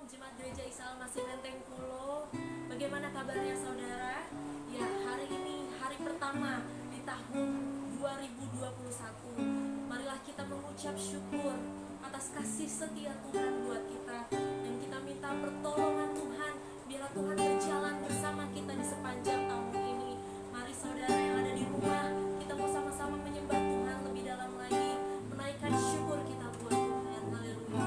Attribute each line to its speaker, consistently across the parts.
Speaker 1: Shalom, Jemaat Gereja Isa Al-Masih Menteng Pulo. Bagaimana kabarnya saudara? Ya, hari ini hari pertama di tahun 2021. Marilah kita mengucap syukur atas kasih setia Tuhan buat kita. Dan kita minta pertolongan Tuhan, biarlah Tuhan berjalan bersama kita di sepanjang tahun ini. Mari saudara yang ada di rumah, kita mau sama-sama menyembah Tuhan lebih dalam lagi, menaikkan syukur kita buat Tuhan. Haleluya.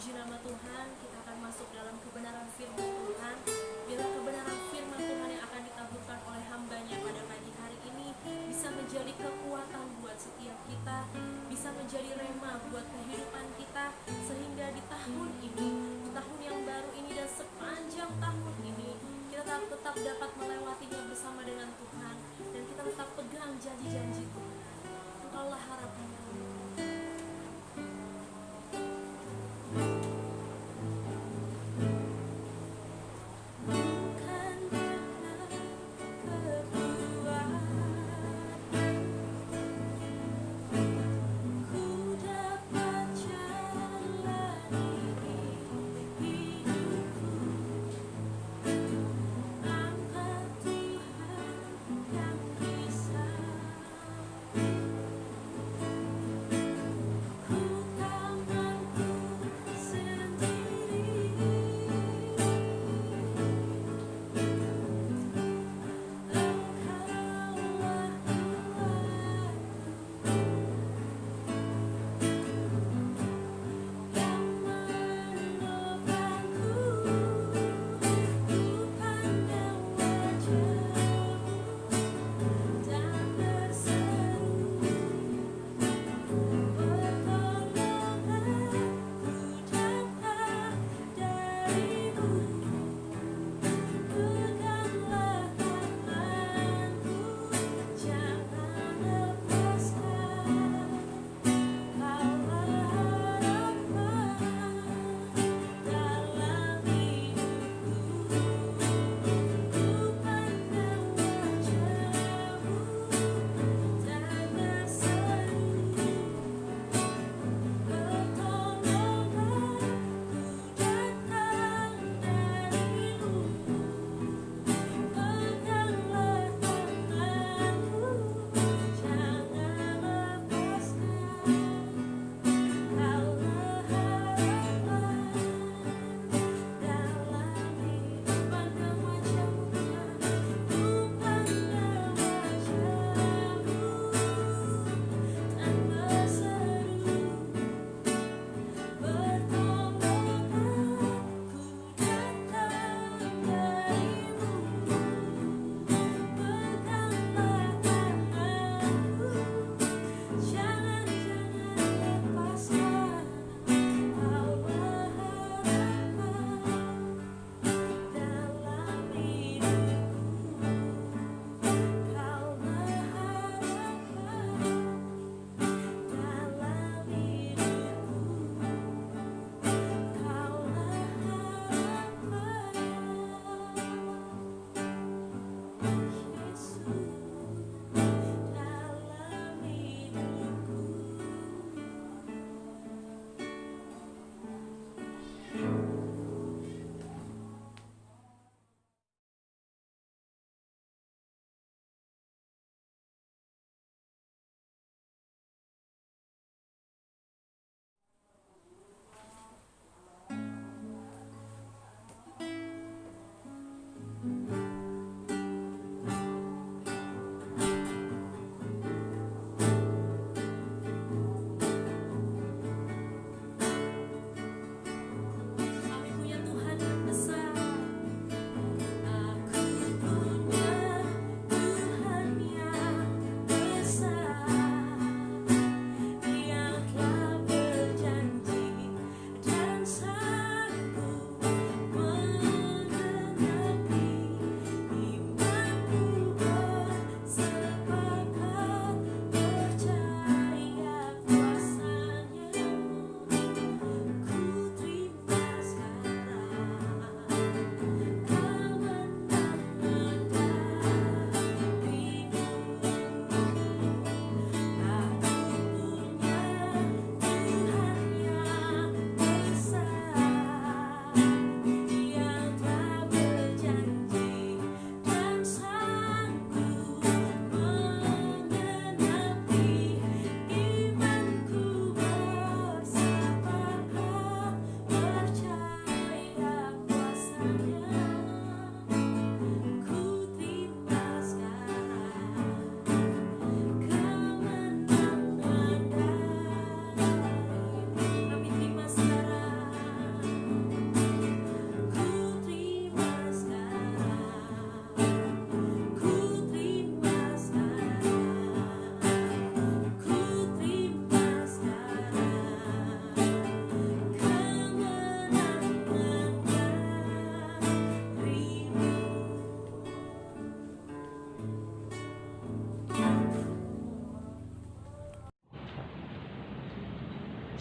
Speaker 1: Puji nama Tuhan, kita akan masuk dalam kebenaran firman Tuhan. Biarlah kebenaran firman Tuhan yang akan ditaburkan oleh hambanya pada pagi hari ini bisa menjadi kekuatan buat setiap kita, bisa menjadi rema buat kehidupan kita, sehingga di tahun ini, di tahun yang baru ini dan sepanjang tahun ini, kita tetap dapat melewatinya bersama dengan Tuhan, dan kita tetap pegang janji-janji Tuhan. Engkaulah harapan kami.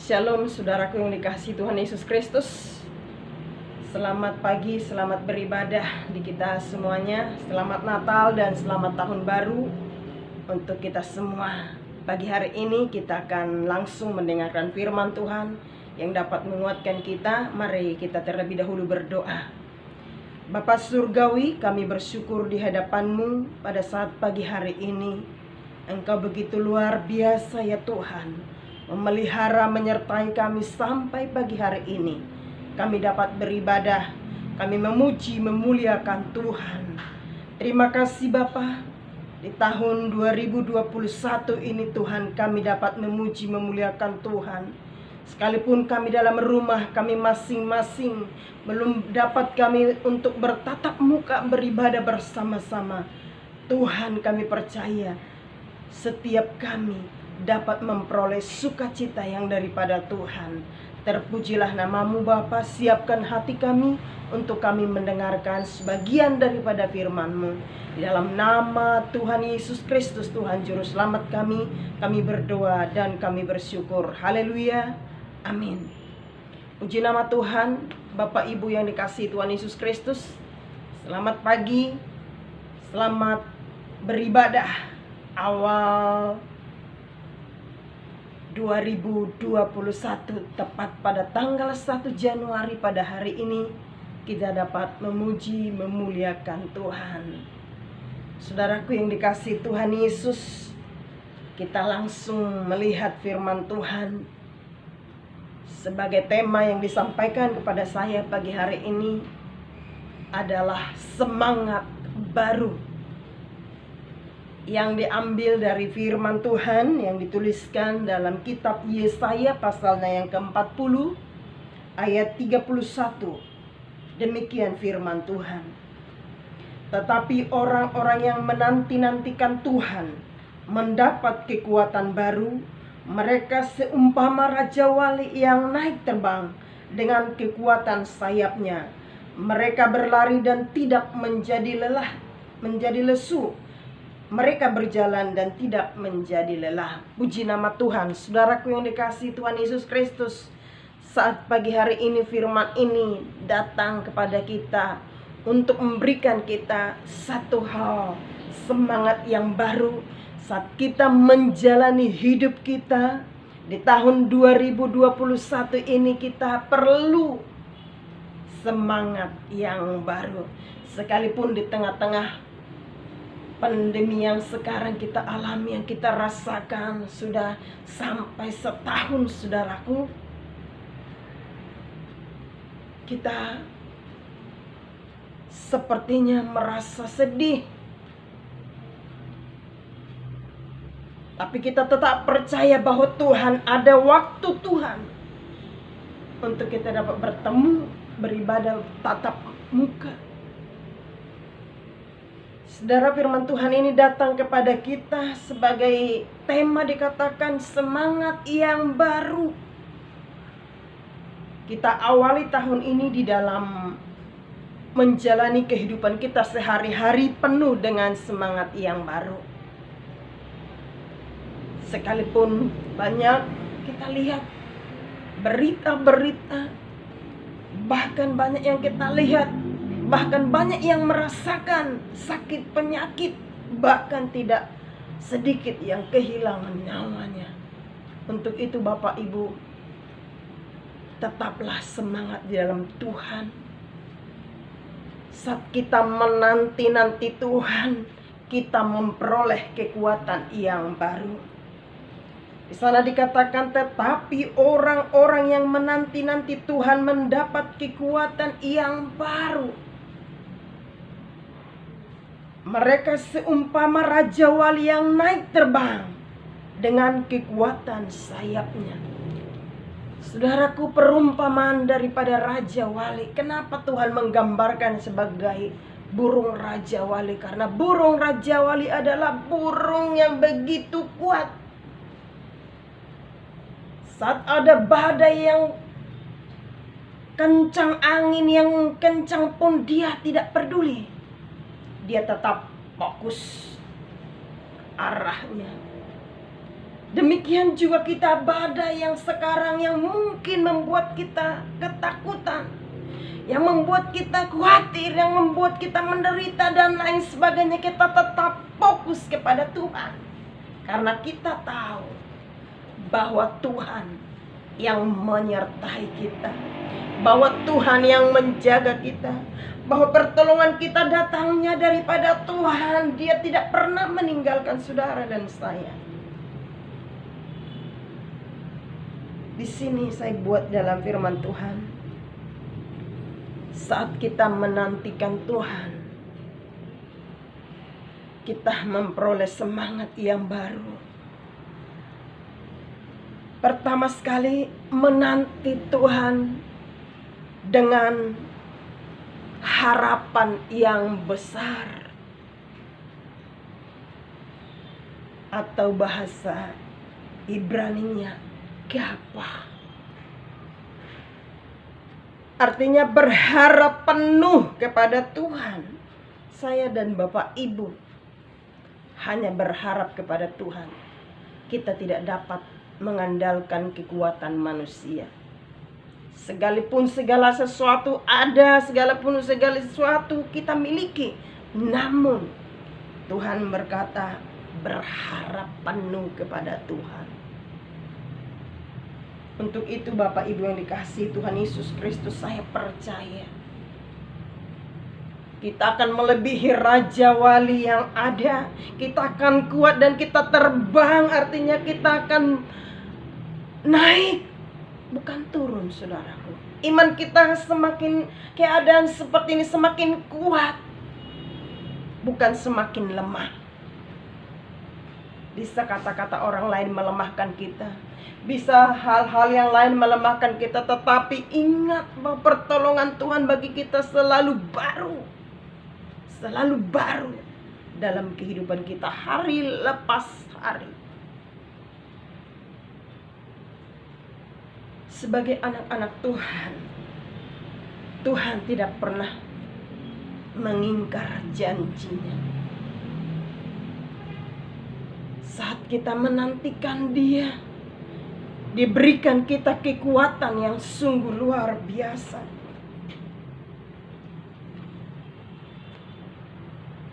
Speaker 2: Shalom saudaraku yang dikasihi Tuhan Yesus Kristus. Selamat pagi, selamat beribadah di kita semuanya. Selamat Natal dan selamat Tahun Baru untuk kita semua. Pagi hari ini kita akan langsung mendengarkan firman Tuhan yang dapat menguatkan kita. Mari kita terlebih dahulu berdoa. Bapa Surgawi, kami bersyukur di hadapan-Mu pada saat pagi hari ini. Engkau begitu luar biasa ya Tuhan, memelihara menyertai kami sampai pagi hari ini. Kami dapat beribadah, kami memuji memuliakan Tuhan. Terima kasih Bapa. Di tahun 2021 ini Tuhan, kami dapat memuji memuliakan Tuhan. Sekalipun kami dalam rumah kami masing-masing belum dapat kami untuk bertatap muka beribadah bersama-sama, Tuhan kami percaya setiap kami dapat memperoleh sukacita yang daripada Tuhan. Terpujilah nama-Mu Bapa. Siapkan hati kami untuk kami mendengarkan sebagian daripada firman-Mu. Di dalam nama Tuhan Yesus Kristus, Tuhan Juru Selamat kami berdoa dan kami bersyukur. Haleluya. Amin. Puji nama Tuhan. Bapak Ibu yang dikasihi Tuhan Yesus Kristus, selamat pagi. Selamat beribadah awal 2021, tepat pada tanggal 1 Januari pada hari ini kita dapat memuji memuliakan Tuhan. Saudaraku yang dikasihi Tuhan Yesus, kita langsung melihat firman Tuhan sebagai tema yang disampaikan kepada saya pagi hari ini adalah semangat baru, yang diambil dari firman Tuhan yang dituliskan dalam kitab Yesaya pasalnya yang ke-40 ayat 31. Demikian firman Tuhan. Tetapi orang-orang yang menanti-nantikan Tuhan mendapat kekuatan baru. Mereka seumpama raja wali yang naik terbang dengan kekuatan sayapnya. Mereka berlari dan tidak menjadi lesu. Mereka berjalan dan tidak menjadi lelah. Puji nama Tuhan. Saudaraku yang dikasihi Tuhan Yesus Kristus, saat pagi hari ini firman ini datang kepada kita untuk memberikan kita satu hal, semangat yang baru saat kita menjalani hidup kita di tahun 2021 ini. Kita perlu semangat yang baru. Sekalipun di tengah-tengah pandemi yang sekarang kita alami, yang kita rasakan sudah sampai setahun, saudaraku, kita sepertinya merasa sedih. Tapi kita tetap percaya bahwa Tuhan, ada waktu Tuhan untuk kita dapat bertemu, beribadah, tatap muka. Saudara, firman Tuhan ini datang kepada kita sebagai tema, dikatakan semangat yang baru. Kita awali tahun ini di dalam menjalani kehidupan kita sehari-hari penuh dengan semangat yang baru. Sekalipun banyak kita lihat berita-berita, bahkan banyak yang kita lihat, bahkan banyak yang merasakan sakit penyakit, bahkan tidak sedikit yang kehilangan nyawanya. Untuk itu Bapak Ibu, tetaplah semangat di dalam Tuhan. Saat kita menanti-nanti Tuhan, kita memperoleh kekuatan yang baru. Di sana dikatakan, tetapi orang-orang yang menanti-nanti Tuhan mendapat kekuatan yang baru. Mereka seumpama raja wali yang naik terbang dengan kekuatan sayapnya. Saudaraku, perumpamaan daripada raja wali. Kenapa Tuhan menggambarkan sebagai burung raja wali? Karena burung raja wali adalah burung yang begitu kuat. Saat ada badai yang kencang, angin yang kencang pun dia tidak peduli. Dia tetap fokus arahnya. Demikian juga kita badai yang sekarang yang mungkin membuat kita ketakutan, yang membuat kita khawatir, yang membuat kita menderita dan lain sebagainya. Kita tetap fokus kepada Tuhan, karena kita tahu bahwa Tuhan yang menyertai kita, bahwa Tuhan yang menjaga kita, bahwa pertolongan kita datangnya daripada Tuhan. Dia tidak pernah meninggalkan saudara dan saya. Di sini saya buat dalam firman Tuhan, saat kita menantikan Tuhan, kita memperoleh semangat yang baru. Pertama sekali, menanti Tuhan dengan harapan yang besar, atau bahasa Ibraninya gapah. Artinya berharap penuh kepada Tuhan. Saya dan Bapak Ibu hanya berharap kepada Tuhan. Kita tidak dapat mengandalkan kekuatan manusia. Sekalipun segala sesuatu ada, sekalipun segala sesuatu kita miliki, namun Tuhan berkata berharap penuh kepada Tuhan. Untuk itu Bapak Ibu yang dikasihi Tuhan Yesus Kristus, saya percaya kita akan melebihi Raja Wali yang ada. Kita akan kuat dan kita terbang. Artinya kita akan naik, bukan turun, saudaraku. Iman kita semakin, keadaan seperti ini semakin kuat, bukan semakin lemah. Bisa kata-kata orang lain melemahkan kita, bisa hal-hal yang lain melemahkan kita, tetapi ingat bahwa pertolongan Tuhan bagi kita selalu baru, selalu baru dalam kehidupan kita hari lepas hari. Sebagai anak-anak Tuhan, Tuhan tidak pernah mengingkar janjinya. Saat kita menantikan Dia, diberikan kita kekuatan yang sungguh luar biasa.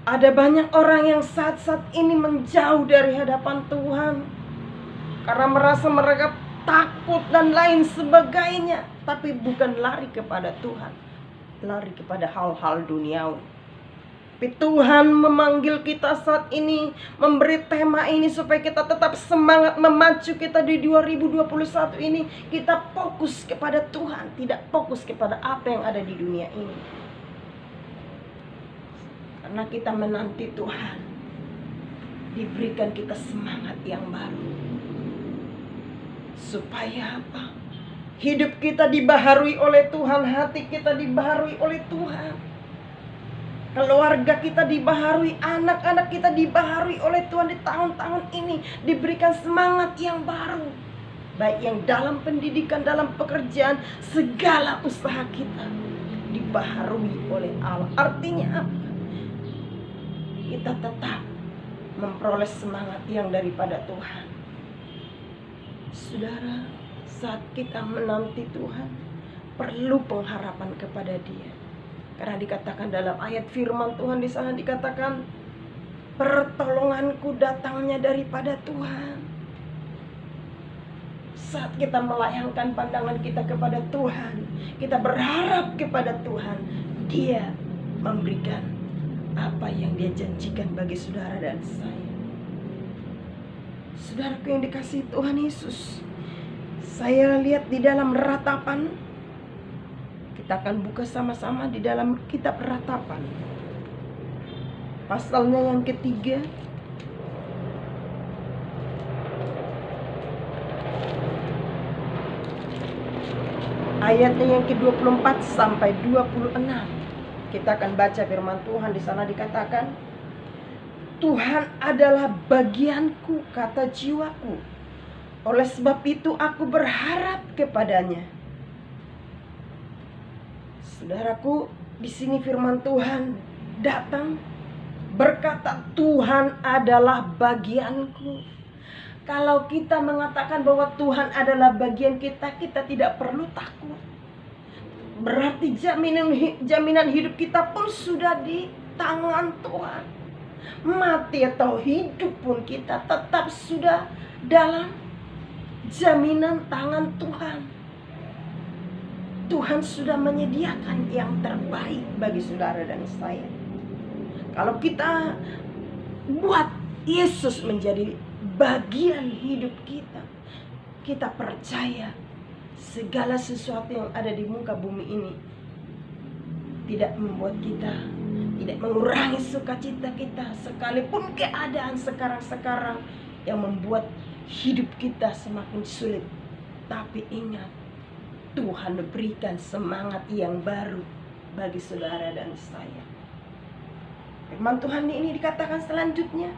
Speaker 2: Ada banyak orang yang saat-saat ini menjauh dari hadapan Tuhan karena merasa mereka takut dan lain sebagainya. Tapi bukan lari kepada Tuhan, lari kepada hal-hal duniawi. Tapi Tuhan memanggil kita saat ini, memberi tema ini supaya kita tetap semangat memacu kita di 2021 ini. Kita fokus kepada Tuhan, tidak fokus kepada apa yang ada di dunia ini. Karena kita menanti Tuhan, diberikan kita semangat yang baru. Supaya apa? Hidup kita dibaharui oleh Tuhan, hati kita dibaharui oleh Tuhan, keluarga kita dibaharui, anak-anak kita dibaharui oleh Tuhan di tahun-tahun ini. Diberikan semangat yang baru, baik yang dalam pendidikan, dalam pekerjaan, segala usaha kita dibaharui oleh Allah. Artinya apa? Kita tetap memperoleh semangat yang daripada Tuhan. Saudara, saat kita menanti Tuhan, perlu pengharapan kepada Dia. Karena dikatakan dalam ayat firman Tuhan di sana, dikatakan pertolonganku datangnya daripada Tuhan. Saat kita melayangkan pandangan kita kepada Tuhan, kita berharap kepada Tuhan, Dia memberikan apa yang Dia janjikan bagi saudara dan saya. Saudaraku yang dikasihi Tuhan Yesus, saya lihat di dalam ratapan. Kita akan buka sama-sama di dalam kitab Ratapan, pasalnya yang ketiga, ayatnya yang ke-24 sampai 26. Kita akan baca firman Tuhan. Di sana dikatakan, Tuhan adalah bagianku, kata jiwaku. Oleh sebab itu aku berharap kepadanya. Saudaraku, di sini firman Tuhan datang berkata, Tuhan adalah bagianku. Kalau kita mengatakan bahwa Tuhan adalah bagian kita, kita tidak perlu takut. Berarti jaminan hidup kita pun sudah di tangan Tuhan. Mati atau hidup pun kita tetap sudah dalam jaminan tangan Tuhan. Tuhan sudah menyediakan yang terbaik bagi saudara dan saya. Kalau kita buat Yesus menjadi bagian hidup kita, kita percaya segala sesuatu yang ada di muka bumi ini tidak membuat kita, tidak mengurangi sukacita kita, sekalipun keadaan sekarang yang membuat hidup kita semakin sulit. Tapi ingat, Tuhan berikan semangat yang baru bagi saudara dan saya. Firman Tuhan ini dikatakan selanjutnya,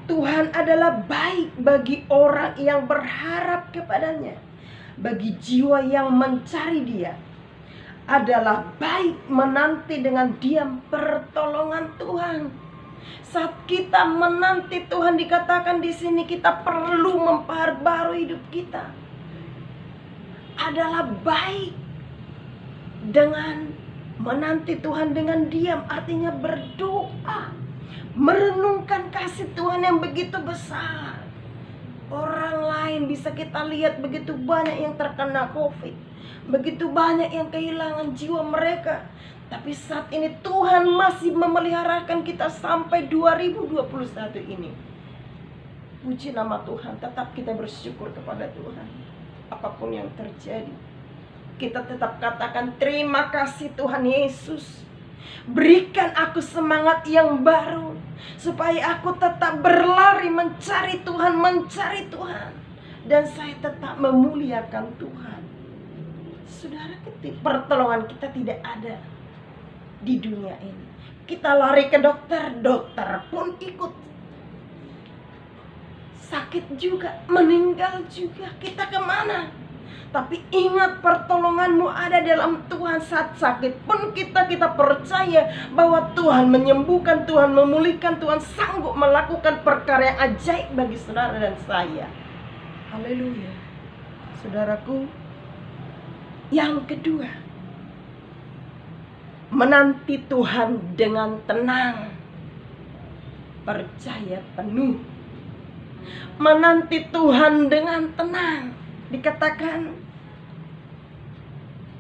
Speaker 2: Tuhan adalah baik bagi orang yang berharap kepadanya, bagi jiwa yang mencari Dia. Adalah baik menanti dengan diam pertolongan Tuhan. Saat kita menanti Tuhan, dikatakan di sini kita perlu memperbarui hidup kita. Adalah baik dengan menanti Tuhan dengan diam, artinya berdoa, merenungkan kasih Tuhan yang begitu besar. Orang lain bisa kita lihat begitu banyak yang terkena COVID, begitu banyak yang kehilangan jiwa mereka. Tapi saat ini Tuhan masih memeliharakan kita sampai 2021 ini. Puji nama Tuhan, tetap kita bersyukur kepada Tuhan. Apapun yang terjadi, kita tetap katakan terima kasih Tuhan Yesus. Berikan aku semangat yang baru, supaya aku tetap berlari mencari Tuhan, dan saya tetap memuliakan Tuhan. Saudara, pertolongan kita tidak ada di dunia ini. Kita lari ke dokter, dokter pun ikut sakit juga, meninggal juga. Kita kemana? Tapi ingat, pertolonganmu ada dalam Tuhan. Saat sakit pun kita percaya bahwa Tuhan menyembuhkan, Tuhan memulihkan, Tuhan sanggup melakukan perkara yang ajaib bagi saudara dan saya. Haleluya. Saudaraku, yang kedua, menanti Tuhan dengan tenang, percaya penuh. Menanti Tuhan dengan tenang, dikatakan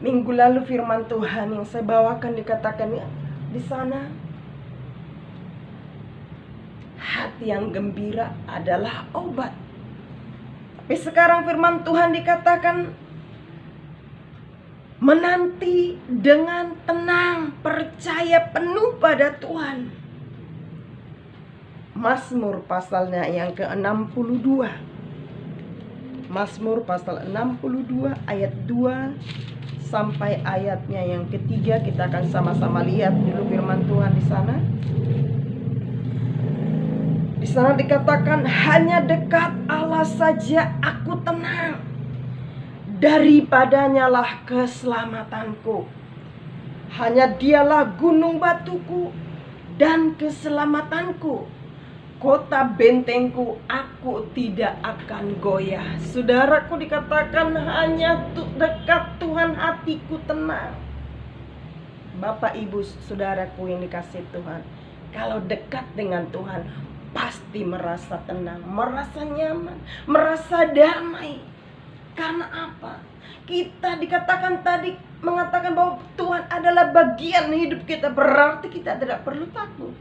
Speaker 2: minggu lalu firman Tuhan yang saya bawakan dikatakan di sana, hati yang gembira adalah obat. Tapi sekarang firman Tuhan dikatakan menanti dengan tenang, percaya penuh pada Tuhan. Mazmur pasalnya yang ke-62. Mazmur pasal 62 ayat 2 sampai ayatnya yang ketiga. Kita akan sama-sama lihat dulu firman Tuhan di sana. Di sana dikatakan, hanya dekat Allah saja aku tenang, daripadanya lah keselamatanku. Hanya Dialah gunung batuku dan keselamatanku, kota bentengku, aku tidak akan goyah. Saudaraku, dikatakan hanya dekat Tuhan hatiku tenang. Bapak, ibu, saudaraku yang dikasih Tuhan, kalau dekat dengan Tuhan pasti merasa tenang, merasa nyaman, merasa damai. Karena apa? Kita dikatakan tadi, mengatakan bahwa Tuhan adalah bagian hidup kita, berarti kita tidak perlu takut.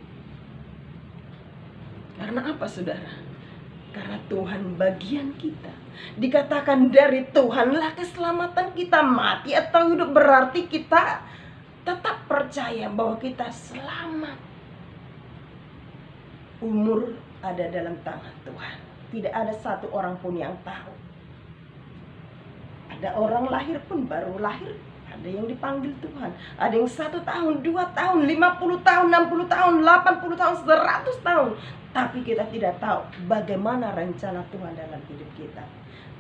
Speaker 2: Karena apa, saudara? Karena Tuhan bagian kita. Dikatakan dari Tuhanlah keselamatan kita. Mati atau hidup berarti kita tetap percaya bahwa kita selamat. Umur ada dalam tangan Tuhan. Tidak ada satu orang pun yang tahu. Ada orang lahir pun baru lahir, ada yang dipanggil Tuhan. Ada yang 1 tahun, 2 tahun, 50 tahun, 60 tahun, 80 tahun, 100 tahun. Tapi kita tidak tahu bagaimana rencana Tuhan dalam hidup kita.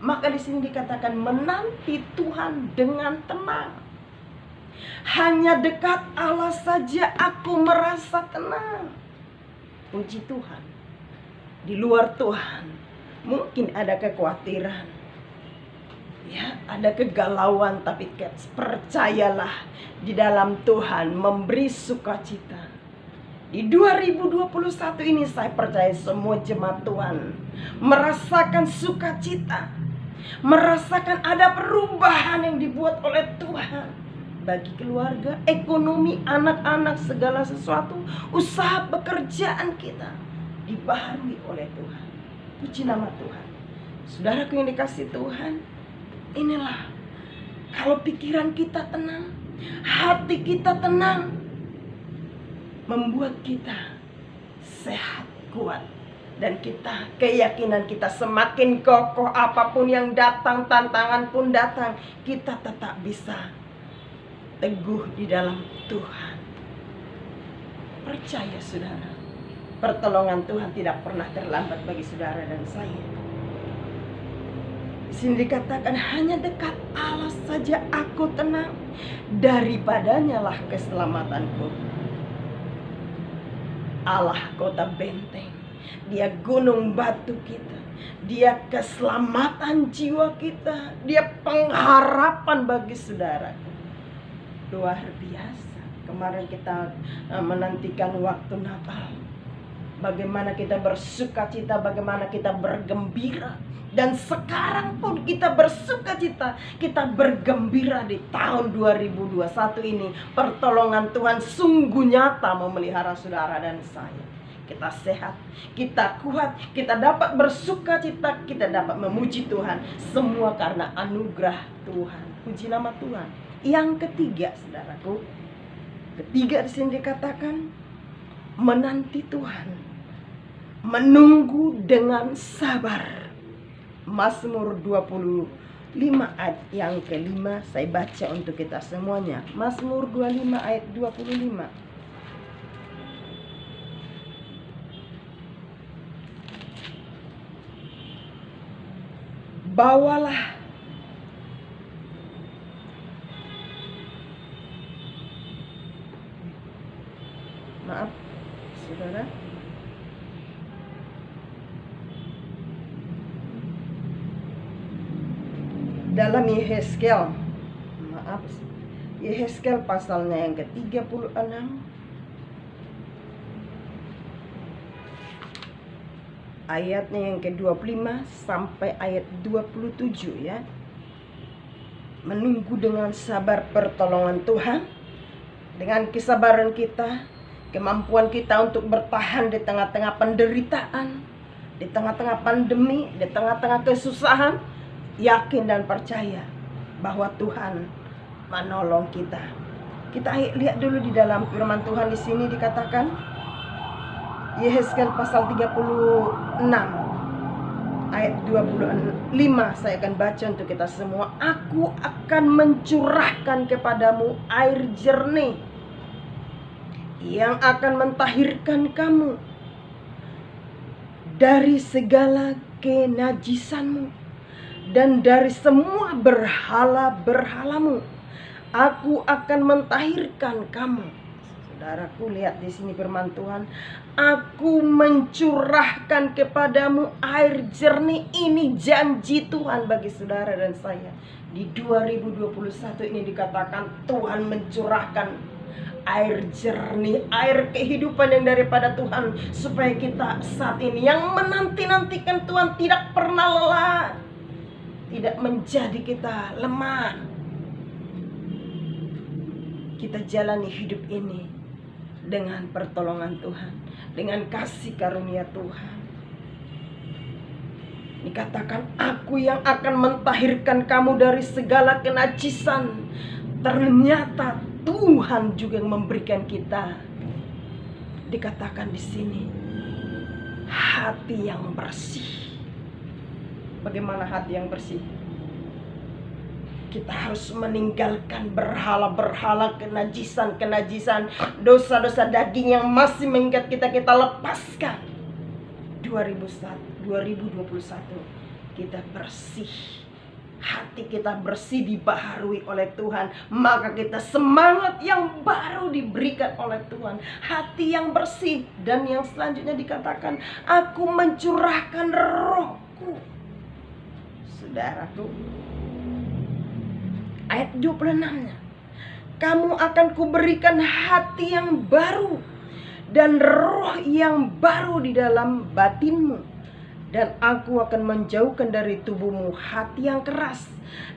Speaker 2: Maka di sini dikatakan menanti Tuhan dengan tenang. Hanya dekat Allah saja aku merasa tenang. Puji Tuhan. Di luar Tuhan Mungkin ada kekhawatiran, ya, ada kegalauan, tapi percayalah di dalam Tuhan memberi sukacita. Di 2021 ini saya percaya semua jemaat Tuhan merasakan sukacita, merasakan ada perubahan yang dibuat oleh Tuhan bagi keluarga, ekonomi, anak-anak, segala sesuatu, usaha pekerjaan kita dibaharui oleh Tuhan. Puji nama Tuhan. Saudaraku yang dikasihi Tuhan, inilah kalau pikiran kita tenang, hati kita tenang, membuat kita sehat, kuat, dan keyakinan kita semakin kokoh. Apapun yang datang, tantangan pun datang, kita tetap bisa teguh di dalam Tuhan. Percaya saudara, pertolongan Tuhan tidak pernah terlambat bagi saudara dan saya. Di sini dikatakan hanya dekat Allah saja aku tenang, daripadanya lah keselamatanku. Allah kota benteng, Dia gunung batu kita, Dia keselamatan jiwa kita, Dia pengharapan bagi saudaraku. Luar biasa. Kemarin kita menantikan waktu Natal, bagaimana kita bersukacita, bagaimana kita bergembira. Dan sekarang pun kita bersukacita, kita bergembira di tahun 2021 ini. Pertolongan Tuhan sungguh nyata memelihara saudara dan saya. Kita sehat, kita kuat, kita dapat bersukacita, kita dapat memuji Tuhan. Semua karena anugerah Tuhan. Puji nama Tuhan. Yang ketiga, saudaraku, ketiga di sini dikatakan menanti Tuhan, menunggu dengan sabar. Mazmur 25 ayat yang kelima saya baca untuk kita semuanya. Mazmur 25 ayat 25. Bawalah maaf saudara, dalam Yehezkel, Yehezkel pasalnya yang ke-36 ayatnya yang ke-25 sampai ayat 27 ya. Menunggu dengan sabar pertolongan Tuhan. Dengan kesabaran kita, kemampuan kita untuk bertahan di tengah-tengah penderitaan, di tengah-tengah pandemi, di tengah-tengah kesusahan, yakin dan percaya bahwa Tuhan menolong kita. Kita lihat dulu di dalam firman Tuhan di sini dikatakan Yehezkel pasal 36 ayat 25 saya akan baca untuk kita semua. Aku akan mencurahkan kepadamu air jernih yang akan mentahirkan kamu dari segala kenajisanmu dan dari semua berhala-berhalamu. Aku akan mentahirkan kamu. Saudaraku, lihat di sini firman Tuhan. Aku mencurahkan kepadamu air jernih. Ini janji Tuhan bagi saudara dan saya. Di 2021 ini dikatakan Tuhan mencurahkan air jernih, air kehidupan yang daripada Tuhan, supaya kita saat ini yang menanti-nantikan Tuhan tidak pernah lelah, tidak menjadi kita lemah. Kita jalani hidup ini dengan pertolongan Tuhan, dengan kasih karunia Tuhan. Dikatakan aku yang akan mentahirkan kamu dari segala kenajisan. Ternyata Tuhan juga yang memberikan kita. Dikatakan di sini hati yang bersih. Bagaimana hati yang bersih? Kita harus meninggalkan berhala-berhala, kenajisan, dosa-dosa daging yang masih mengikat kita lepaskan. 2021 kita bersih. Hati kita bersih, dibaharui oleh Tuhan. Maka kita semangat yang baru diberikan oleh Tuhan. Hati yang bersih. Dan yang selanjutnya dikatakan, aku mencurahkan roh rohku. Saudaraku, ayat 26-nya, kamu akan kuberikan hati yang baru dan roh yang baru di dalam batinmu, dan aku akan menjauhkan dari tubuhmu hati yang keras,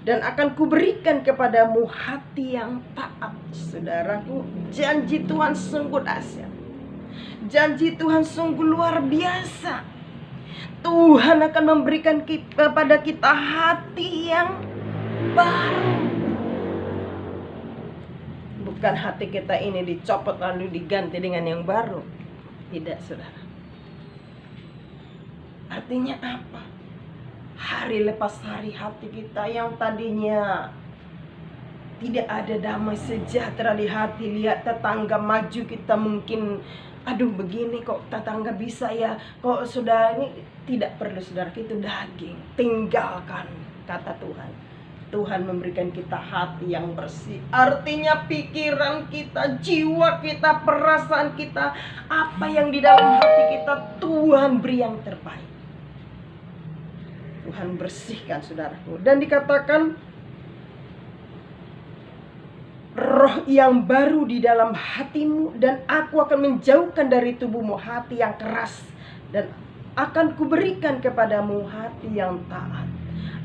Speaker 2: dan akan kuberikan kepadamu hati yang taat. Saudaraku, janji Tuhan sungguh dahsyat. Janji Tuhan sungguh luar biasa. Tuhan akan memberikan kepada kita hati yang baru. Bukan hati kita ini dicopot lalu diganti dengan yang baru. Tidak, saudara. Artinya apa? Hari lepas hari hati kita yang tadinya tidak ada damai sejahtera di hati. Lihat tetangga maju, kita mungkin, aduh begini kok tetangga bisa ya, kok sudah ini. Tidak perlu, saudara, itu daging. Tinggalkan, kata Tuhan. Tuhan memberikan kita hati yang bersih. Artinya pikiran kita, jiwa kita, perasaan kita, apa yang di dalam hati kita, Tuhan beri yang terbaik. Tuhan bersihkan, saudaraku. Dan dikatakan roh yang baru di dalam hatimu, dan aku akan menjauhkan dari tubuhmu hati yang keras, dan akan kuberikan kepadamu hati yang taat.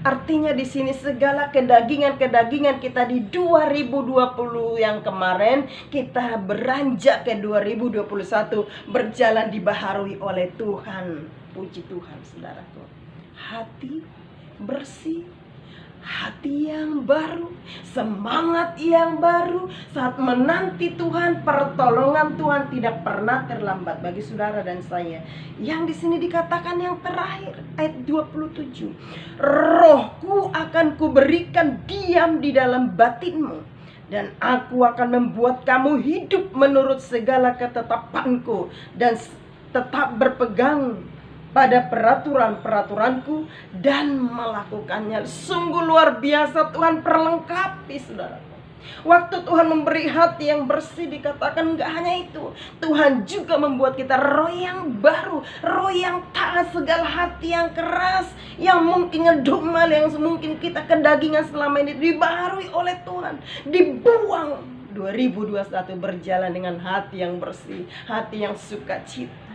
Speaker 2: Artinya di sini segala kedagingan kita di 2020 yang kemarin, kita beranjak ke 2021 berjalan dibaharui oleh Tuhan. Puji Tuhan, saudaraku. Hati bersih, hati yang baru, semangat yang baru saat menanti Tuhan. Pertolongan Tuhan tidak pernah terlambat bagi saudara dan saya. Yang di sini dikatakan yang terakhir, ayat 27, rohku akan kuberikan diam di dalam batinmu, dan aku akan membuat kamu hidup menurut segala ketetapanku, dan tetap berpegang pada peraturan-peraturanku dan melakukannya. Sungguh luar biasa, Tuhan perlengkapi, saudara. Waktu Tuhan memberi hati yang bersih, dikatakan enggak hanya itu, Tuhan juga membuat kita roh yang baru, roh yang taat. Segala hati yang keras, yang mungkin ngedumel, yang mungkin kita kedagingan selama ini, dibaharui oleh Tuhan, dibuang. 2021 berjalan dengan hati yang bersih, hati yang sukacita,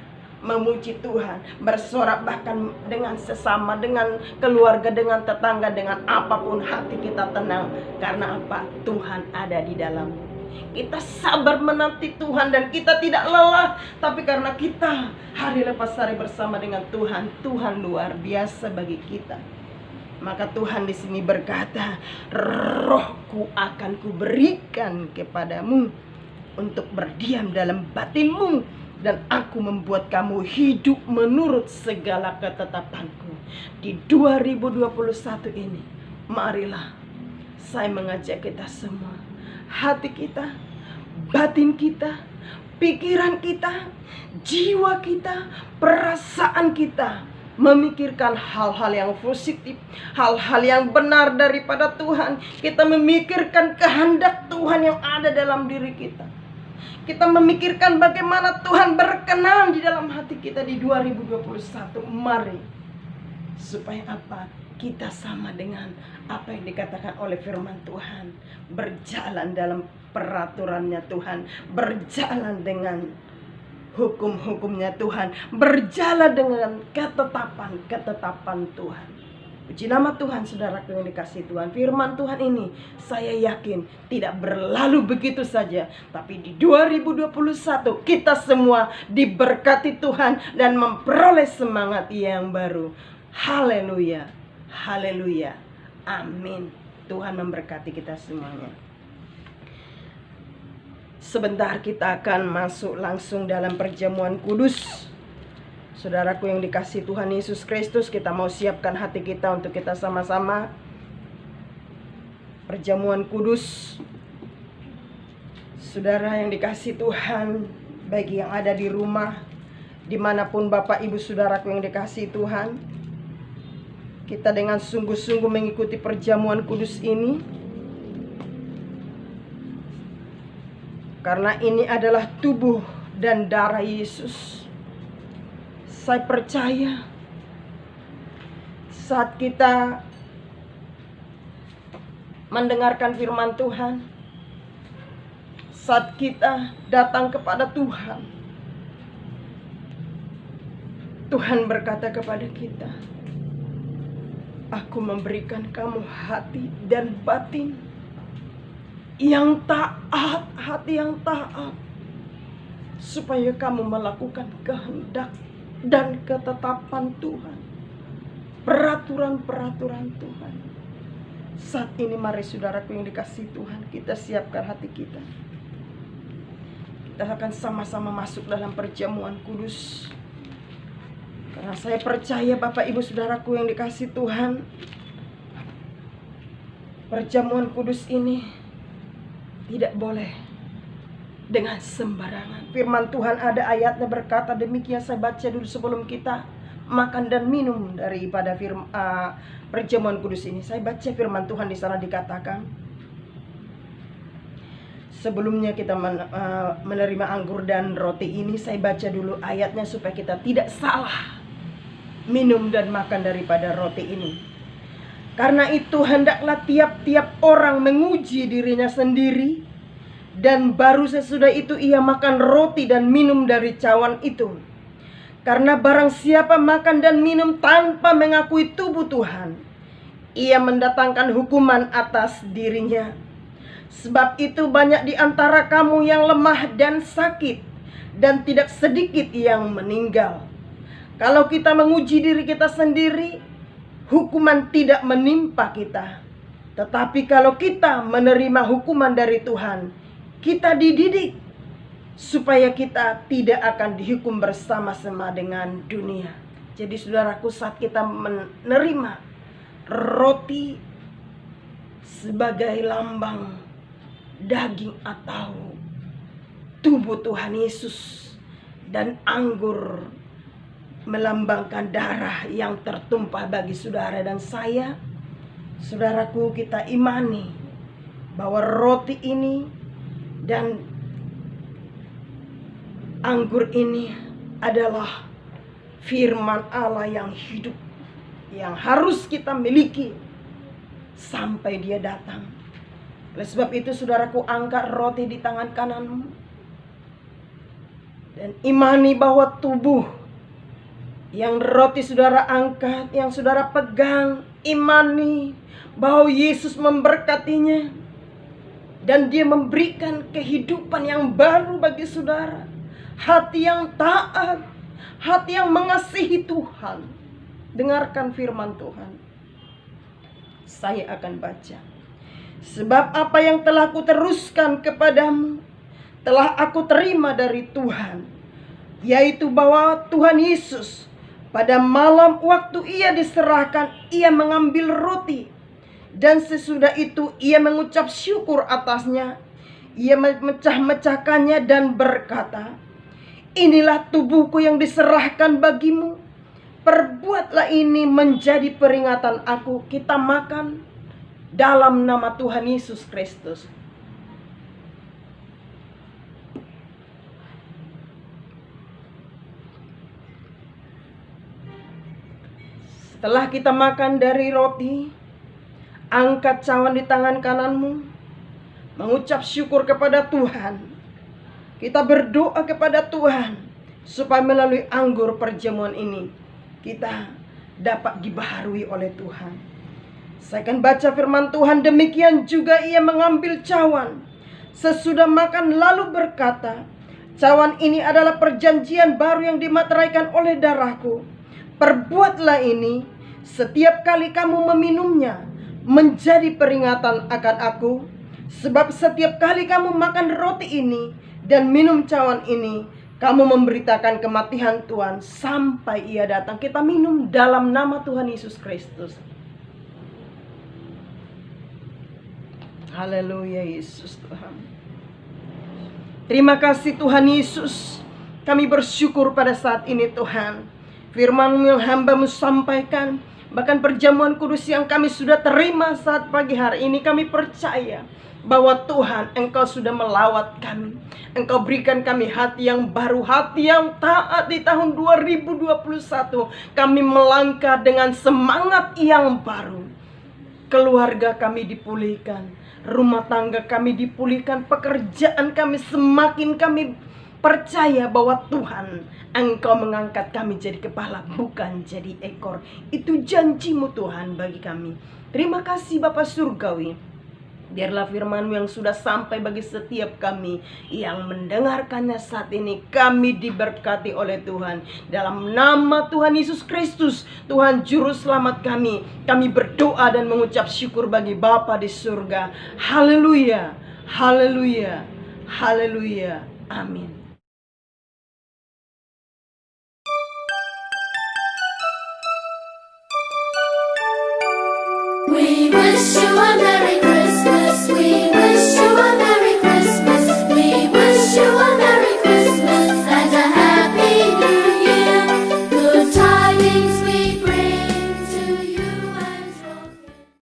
Speaker 2: memuji Tuhan, bersorak bahkan dengan sesama, dengan keluarga, dengan tetangga, dengan apapun, hati kita tenang. Karena apa? Tuhan ada di dalam. Kita sabar menanti Tuhan dan kita tidak lelah. Tapi karena kita hari lepas hari bersama dengan Tuhan, Tuhan luar biasa bagi kita. Maka Tuhan di sini berkata, rohku akan kuberikan kepadamu untuk berdiam dalam batinmu, dan aku membuat kamu hidup menurut segala ketetapanku. Di 2021 ini, marilah saya mengajak kita semua, hati kita, batin kita, pikiran kita, jiwa kita, perasaan kita, memikirkan hal-hal yang positif, hal-hal yang benar daripada Tuhan. Kita memikirkan kehendak Tuhan yang ada dalam diri kita. Kita memikirkan bagaimana Tuhan berkenan di dalam hati kita di 2021. Mari, supaya apa? Kita sama dengan apa yang dikatakan oleh firman Tuhan. Berjalan dalam peraturannya Tuhan, berjalan dengan hukum-hukumnya Tuhan, berjalan dengan ketetapan-ketetapan Tuhan. Puji nama Tuhan, saudaraku yang dikasihi Tuhan. Firman Tuhan ini saya yakin tidak berlalu begitu saja, tapi di 2021 kita semua diberkati Tuhan dan memperoleh semangat yang baru. Haleluya, haleluya, amin. Tuhan memberkati kita semuanya. Sebentar kita akan masuk langsung dalam perjamuan kudus. Saudaraku yang dikasihi Tuhan Yesus Kristus, kita mau siapkan hati kita untuk kita sama-sama perjamuan kudus. Saudara yang dikasihi Tuhan, bagi yang ada di rumah, dimanapun Bapak Ibu Saudaraku yang dikasihi Tuhan, kita dengan sungguh-sungguh mengikuti perjamuan kudus ini, karena ini adalah tubuh dan darah Yesus. Saya percaya saat kita mendengarkan firman Tuhan, saat kita datang kepada Tuhan, Tuhan berkata kepada kita, aku memberikan kamu hati dan batin yang taat, hati yang taat, supaya kamu melakukan kehendak dan ketetapan Tuhan, peraturan-peraturan Tuhan. Saat ini mari saudaraku yang dikasihi Tuhan, kita siapkan hati kita. Kita akan sama-sama masuk dalam perjamuan kudus. Karena saya percaya Bapak Ibu Saudaraku yang dikasihi Tuhan, perjamuan kudus ini tidak boleh dengan sembarangan. Firman Tuhan ada ayatnya berkata demikian, saya baca dulu sebelum kita makan dan minum daripada perjamuan kudus ini. Saya baca firman Tuhan di sana dikatakan, sebelumnya kita menerima anggur dan roti ini, saya baca dulu ayatnya supaya kita tidak salah minum dan makan daripada roti ini. Karena itu hendaklah tiap-tiap orang menguji dirinya sendiri, dan baru sesudah itu ia makan roti dan minum dari cawan itu. Karena barang siapa makan dan minum tanpa mengakui tubuh Tuhan, ia mendatangkan hukuman atas dirinya. Sebab itu banyak di antara kamu yang lemah dan sakit, dan tidak sedikit yang meninggal. Kalau kita menguji diri kita sendiri, hukuman tidak menimpa kita. Tetapi kalau kita menerima hukuman dari Tuhan, kita dididik supaya kita tidak akan dihukum bersama-sama dengan dunia. Jadi saudaraku, saat kita menerima roti sebagai lambang daging atau tubuh Tuhan Yesus, dan anggur melambangkan darah yang tertumpah bagi saudara dan saya, saudaraku, kita imani bahwa roti ini dan anggur ini adalah firman Allah yang hidup, yang harus kita miliki sampai dia datang. Oleh sebab itu saudaraku, angkat roti di tangan kananmu dan imani bahwa tubuh yang roti saudara angkat, yang saudara pegang, imani bahwa Yesus memberkatinya dan dia memberikan kehidupan yang baru bagi saudara. Hati yang taat, hati yang mengasihi Tuhan. Dengarkan firman Tuhan. Saya akan baca. Sebab apa yang telah kuteruskan kepadamu telah aku terima dari Tuhan, yaitu bahwa Tuhan Yesus pada malam waktu ia diserahkan, ia mengambil roti, dan sesudah itu ia mengucap syukur atasnya. Ia memecah-mecahkannya dan berkata, inilah tubuhku yang diserahkan bagimu. Perbuatlah ini menjadi peringatan aku. Kita makan dalam nama Tuhan Yesus Kristus. Setelah kita makan dari roti, angkat cawan di tangan kananmu, mengucap syukur kepada Tuhan. Kita berdoa kepada Tuhan supaya melalui anggur perjamuan ini kita dapat dibaharui oleh Tuhan. Saya akan baca firman Tuhan. Demikian juga ia mengambil cawan sesudah makan lalu berkata, cawan ini adalah perjanjian baru yang dimateraikan oleh darahku. Perbuatlah ini setiap kali kamu meminumnya menjadi peringatan akan aku. Sebab setiap kali kamu makan roti ini dan minum cawan ini, kamu memberitakan kematian Tuhan sampai ia datang. Kita minum dalam nama Tuhan Yesus Kristus. Haleluya Yesus Tuhan. Terima kasih Tuhan Yesus. Kami bersyukur pada saat ini Tuhan. Firman-Mu yang hamba-Mu sampaikan Bahkan perjamuan kudus yang kami sudah terima saat pagi hari ini, kami percaya bahwa Tuhan, Engkau sudah melawat kami. Engkau berikan kami hati yang baru, hati yang taat di tahun 2021. Kami melangkah dengan semangat yang baru. Keluarga kami dipulihkan, rumah tangga kami dipulihkan, pekerjaan kami semakin kami percaya bahwa Tuhan, Engkau mengangkat kami jadi kepala, bukan jadi ekor. Itu janji-Mu Tuhan bagi kami. Terima kasih Bapa Surgawi. Biarlah firman-Mu yang sudah sampai bagi setiap kami yang mendengarkannya saat ini, kami diberkati oleh Tuhan. Dalam nama Tuhan Yesus Kristus, Tuhan Juru Selamat kami berdoa dan mengucap syukur bagi Bapa di surga. Haleluya, haleluya, haleluya, amin.
Speaker 3: We wish you a